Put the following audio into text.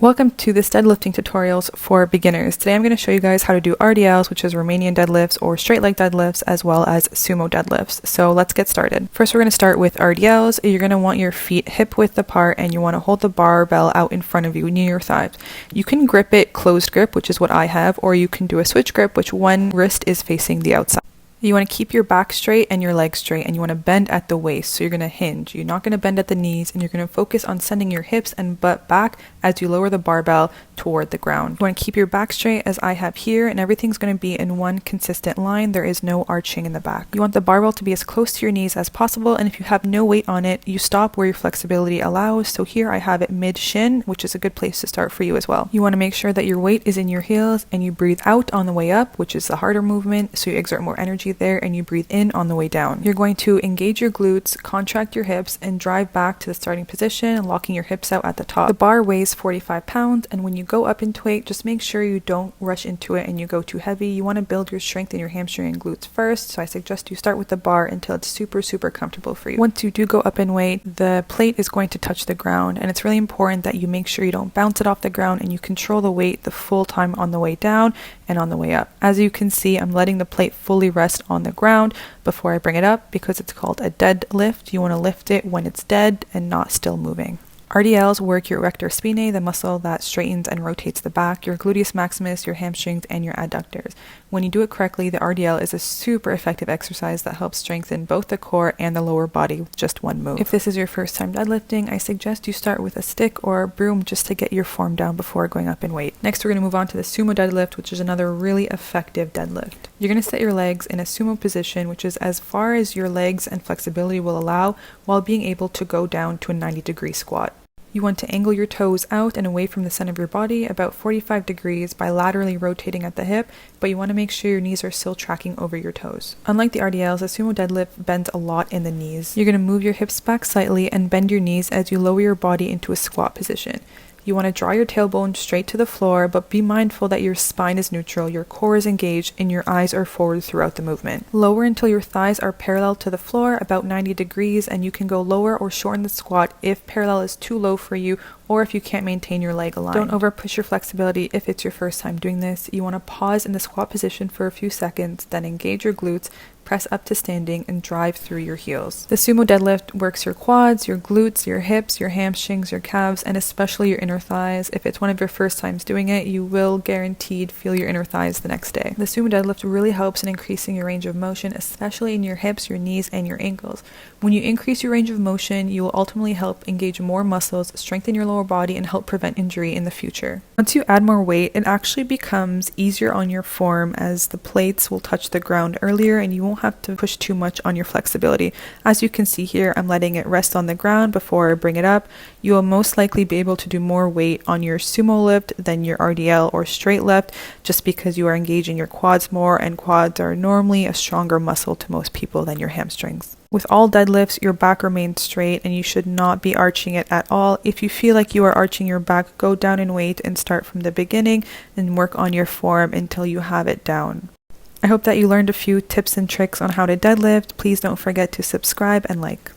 Welcome to this deadlifting tutorials for beginners. Today I'm going to show you guys how to do RDLs, which is Romanian deadlifts, or straight leg deadlifts, as well as sumo deadlifts. So let's get started. First, we're going to start with RDLs. You're going to want your feet hip width apart and you want to hold the barbell out in front of you near your thighs. You can grip it closed grip, which is what I have, or you can do a switch grip, which one wrist is facing the outside. You want to keep your back straight and your legs straight, and you want to bend at the waist, so you're going to hinge. You're not going to bend at the knees, and you're going to focus on sending your hips and butt back as you lower the barbell toward the ground. You want to keep your back straight as I have here, and everything's going to be in one consistent line. There is no arching in the back. You want the barbell to be as close to your knees as possible, and if you have no weight on it, you stop where your flexibility allows. So here I have it mid-shin, which is a good place to start for you as well. You want to make sure that your weight is in your heels, and you breathe out on the way up, which is the harder movement, so you exert more energy there, and you breathe in on the way down. You're going to engage your glutes, contract your hips, and drive back to the starting position, locking your hips out at the top. The bar weighs 45 pounds, and when you go up into weight, just make sure you don't rush into it and you go too heavy. You want to build your strength in your hamstring and glutes first, so I suggest you start with the bar until it's super comfortable for you. Once you do go up in weight, the plate is going to touch the ground, and it's really important that you make sure you don't bounce it off the ground and you control the weight the full time on the way down and on the way up. As you can see, I'm letting the plate fully rest on the ground before I bring it up because it's called a deadlift. You want to lift it when it's dead and not still moving. RDLs work your rector spinae, the muscle that straightens and rotates the back, your gluteus maximus, your hamstrings, and your adductors. When you do it correctly, the RDL is a super effective exercise that helps strengthen both the core and the lower body with just one move. If this is your first time deadlifting, I suggest you start with a stick or a broom just to get your form down before going up in weight. Next, we're going to move on to the sumo deadlift, which is another really effective deadlift. You're going to set your legs in a sumo position, which is as far as your legs and flexibility will allow, while being able to go down to a 90-degree squat. You want to angle your toes out and away from the center of your body about 45 degrees by laterally rotating at the hip, but you want to make sure your knees are still tracking over your toes. Unlike the RDLs, a sumo deadlift bends a lot in the knees. You're going to move your hips back slightly and bend your knees as you lower your body into a squat position. You want to draw your tailbone straight to the floor, but be mindful that your spine is neutral, your core is engaged, and your eyes are forward throughout the movement. Lower until your thighs are parallel to the floor, about 90 degrees, and you can go lower or shorten the squat if parallel is too low for you, or if you can't maintain your leg aligned. Don't over push your flexibility if it's your first time doing this. You want to pause in the squat position for a few seconds, then engage your glutes, press up to standing, and drive through your heels. The sumo deadlift works your quads, your glutes, your hips, your hamstrings, your calves, and especially your inner thighs. If it's one of your first times doing it, you will guaranteed feel your inner thighs the next day. The sumo deadlift really helps in increasing your range of motion, especially in your hips, your knees, and your ankles. When you increase your range of motion, you will ultimately help engage more muscles, strengthen your lower body, and help prevent injury in the future. Once you add more weight, it actually becomes easier on your form as the plates will touch the ground earlier and you won't have to push too much on your flexibility. As you can see here, I'm letting it rest on the ground before I bring it up. You will most likely be able to do more weight on your sumo lift than your RDL or straight lift, just because you are engaging your quads more, and quads are normally a stronger muscle to most people than your hamstrings. With all deadlifts, your back remains straight and you should not be arching it at all. If you feel like you are arching your back, go down in weight and start from the beginning and work on your form until you have it down. I hope that you learned a few tips and tricks on how to deadlift. Please don't forget to subscribe and like.